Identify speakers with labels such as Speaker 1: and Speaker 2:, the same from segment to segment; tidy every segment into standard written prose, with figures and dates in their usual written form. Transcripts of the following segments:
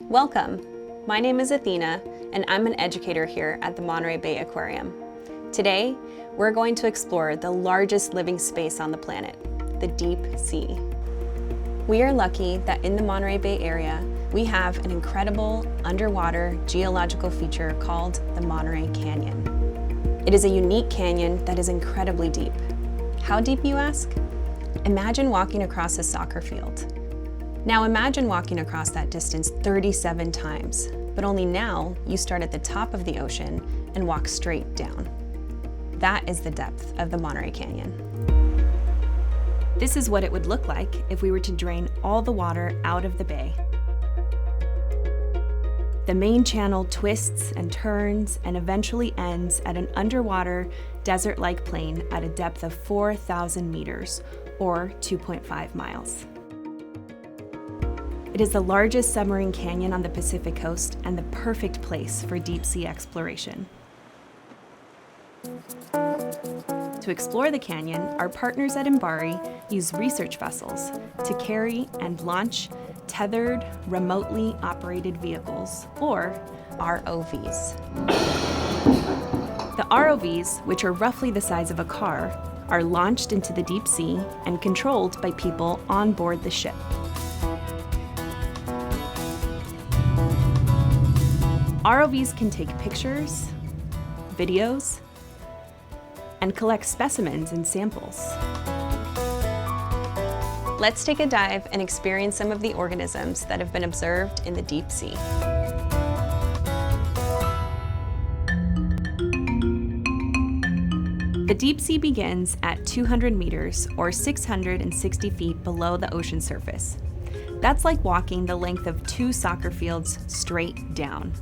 Speaker 1: Welcome! My name is Athena, and I'm an educator here at the Monterey Bay Aquarium. Today, we're going to explore the largest living space on the planet, the deep sea. We are lucky that in the Monterey Bay area, we have an incredible underwater geological feature called the Monterey Canyon. It is a unique canyon that is incredibly deep. How deep, you ask? Imagine walking across a soccer field. Now imagine walking across that distance 37 times, but only now you start at the top of the ocean and walk straight down. That is the depth of the Monterey Canyon. This is what it would look like if we were to drain all the water out of the bay. The main channel twists and turns and eventually ends at an underwater desert-like plain at a depth of 4,000 meters, or 2.5 miles. It is the largest submarine canyon on the Pacific coast and the perfect place for deep-sea exploration. To explore the canyon, our partners at MBARI use research vessels to carry and launch tethered, remotely operated vehicles, or ROVs. The ROVs, which are roughly the size of a car, are launched into the deep sea and controlled by people on board the ship. ROVs can take pictures, videos, and collect specimens and samples. Let's take a dive and experience some of the organisms that have been observed in the deep sea. The deep sea begins at 200 meters or 660 feet below the ocean surface. That's like walking the length of 2 soccer fields straight down.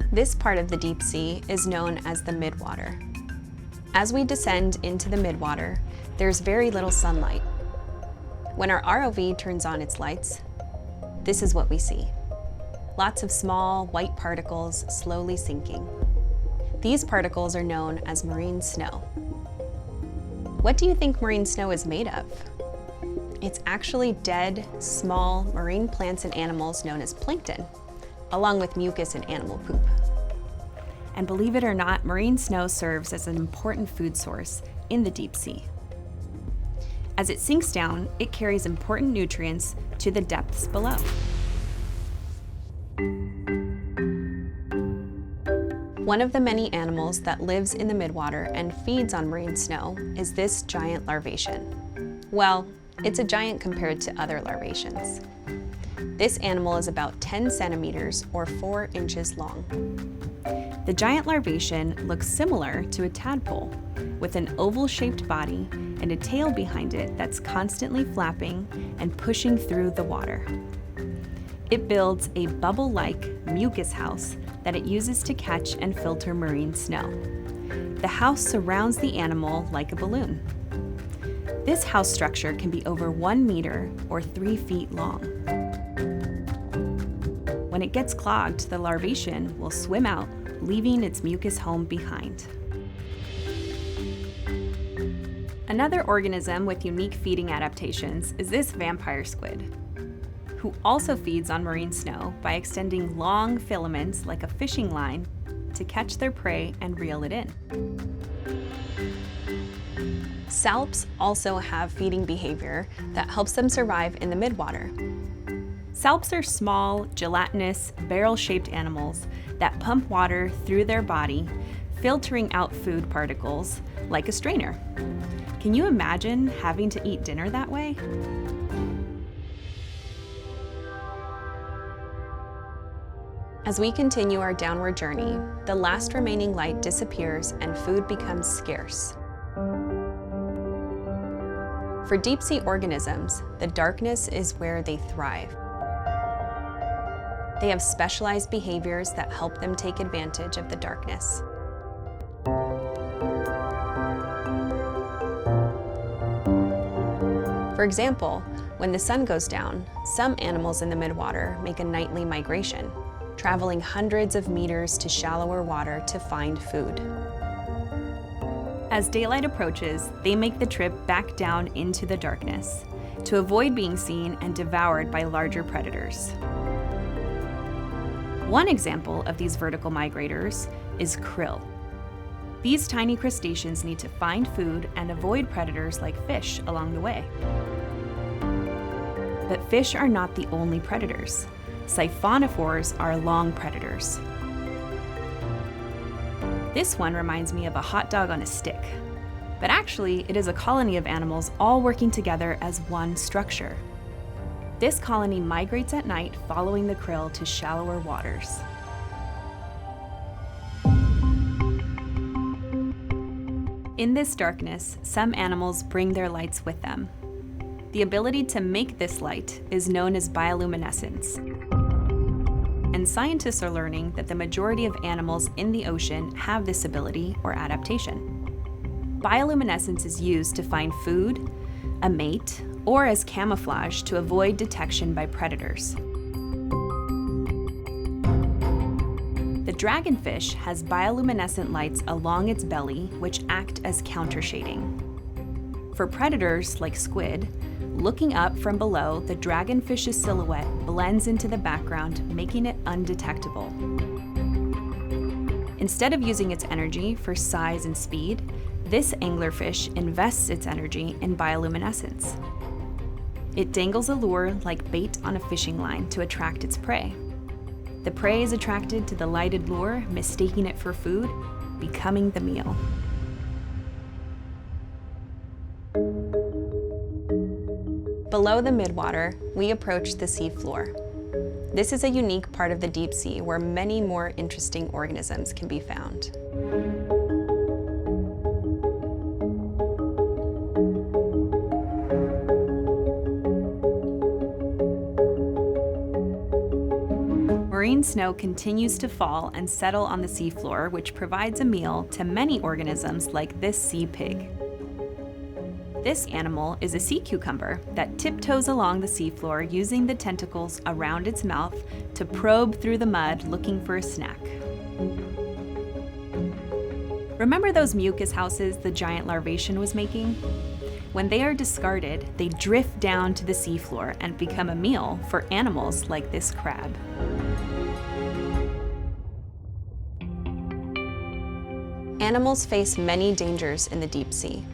Speaker 1: This part of the deep sea is known as the midwater. As we descend into the midwater, there's very little sunlight. When our ROV turns on its lights, this is what we see. Lots of small white particles slowly sinking. These particles are known as marine snow. What do you think marine snow is made of? It's actually dead, small marine plants and animals known as plankton, along with mucus and animal poop. And believe it or not, marine snow serves as an important food source in the deep sea. As it sinks down, it carries important nutrients to the depths below. One of the many animals that lives in the midwater and feeds on marine snow is this giant larvation. Well, it's a giant compared to other larvations. This animal is about 10 centimeters or 4 inches long. The giant larvation looks similar to a tadpole, with an oval-shaped body and a tail behind it that's constantly flapping and pushing through the water. It builds a bubble-like mucus house that it uses to catch and filter marine snow. The house surrounds the animal like a balloon. This house structure can be over 1 meter or 3 feet long. When it gets clogged, the larvation will swim out, leaving its mucus home behind. Another organism with unique feeding adaptations is this vampire squid, who also feeds on marine snow by extending long filaments like a fishing line to catch their prey and reel it in. Salps also have feeding behavior that helps them survive in the midwater. Salps are small, gelatinous, barrel-shaped animals that pump water through their body, filtering out food particles like a strainer. Can you imagine having to eat dinner that way? As we continue our downward journey, the last remaining light disappears and food becomes scarce. For deep-sea organisms, the darkness is where they thrive. They have specialized behaviors that help them take advantage of the darkness. For example, when the sun goes down, some animals in the midwater make a nightly migration, traveling hundreds of meters to shallower water to find food. As daylight approaches, they make the trip back down into the darkness to avoid being seen and devoured by larger predators. One example of these vertical migrators is krill. These tiny crustaceans need to find food and avoid predators like fish along the way. But fish are not the only predators. Siphonophores are long predators. This one reminds me of a hot dog on a stick. But actually, it is a colony of animals all working together as one structure. This colony migrates at night, following the krill to shallower waters. In this darkness, some animals bring their lights with them. The ability to make this light is known as bioluminescence. And scientists are learning that the majority of animals in the ocean have this ability or adaptation. Bioluminescence is used to find food, a mate, or as camouflage to avoid detection by predators. The dragonfish has bioluminescent lights along its belly, which act as countershading. For predators like squid, looking up from below, the dragonfish's silhouette blends into the background, making it undetectable. Instead of using its energy for size and speed, this anglerfish invests its energy in bioluminescence. It dangles a lure like bait on a fishing line to attract its prey. The prey is attracted to the lighted lure, mistaking it for food, becoming the meal. Below the midwater, we approach the seafloor. This is a unique part of the deep sea where many more interesting organisms can be found. Marine snow continues to fall and settle on the seafloor, which provides a meal to many organisms like this sea pig. This animal is a sea cucumber that tiptoes along the seafloor using the tentacles around its mouth to probe through the mud looking for a snack. Remember those mucus houses the giant larvation was making? When they are discarded, they drift down to the seafloor and become a meal for animals like this crab. Animals face many dangers in the deep sea.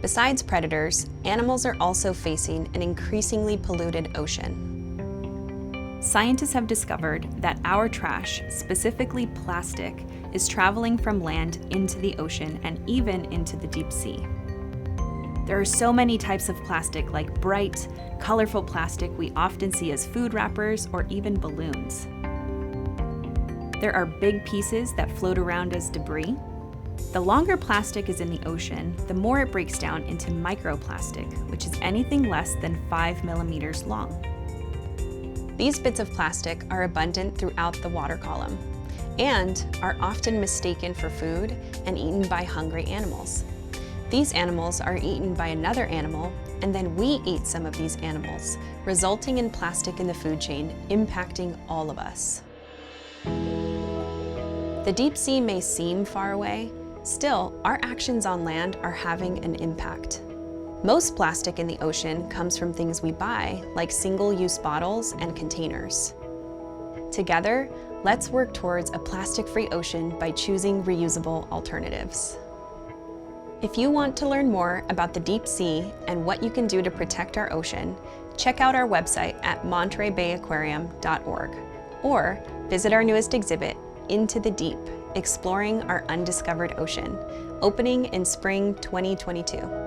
Speaker 1: Besides predators, animals are also facing an increasingly polluted ocean. Scientists have discovered that our trash, specifically plastic, is traveling from land into the ocean and even into the deep sea. There are so many types of plastic, like bright, colorful plastic we often see as food wrappers or even balloons. There are big pieces that float around as debris. The longer plastic is in the ocean, the more it breaks down into microplastic, which is anything less than 5 millimeters long. These bits of plastic are abundant throughout the water column and are often mistaken for food and eaten by hungry animals. These animals are eaten by another animal, and then we eat some of these animals, resulting in plastic in the food chain, impacting all of us. The deep sea may seem far away. Still, our actions on land are having an impact. Most plastic in the ocean comes from things we buy, like single-use bottles and containers. Together, let's work towards a plastic-free ocean by choosing reusable alternatives. If you want to learn more about the deep sea and what you can do to protect our ocean, check out our website at montereybayaquarium.org or visit our newest exhibit, Into the Deep, Exploring Our Undiscovered Ocean, opening in spring 2022.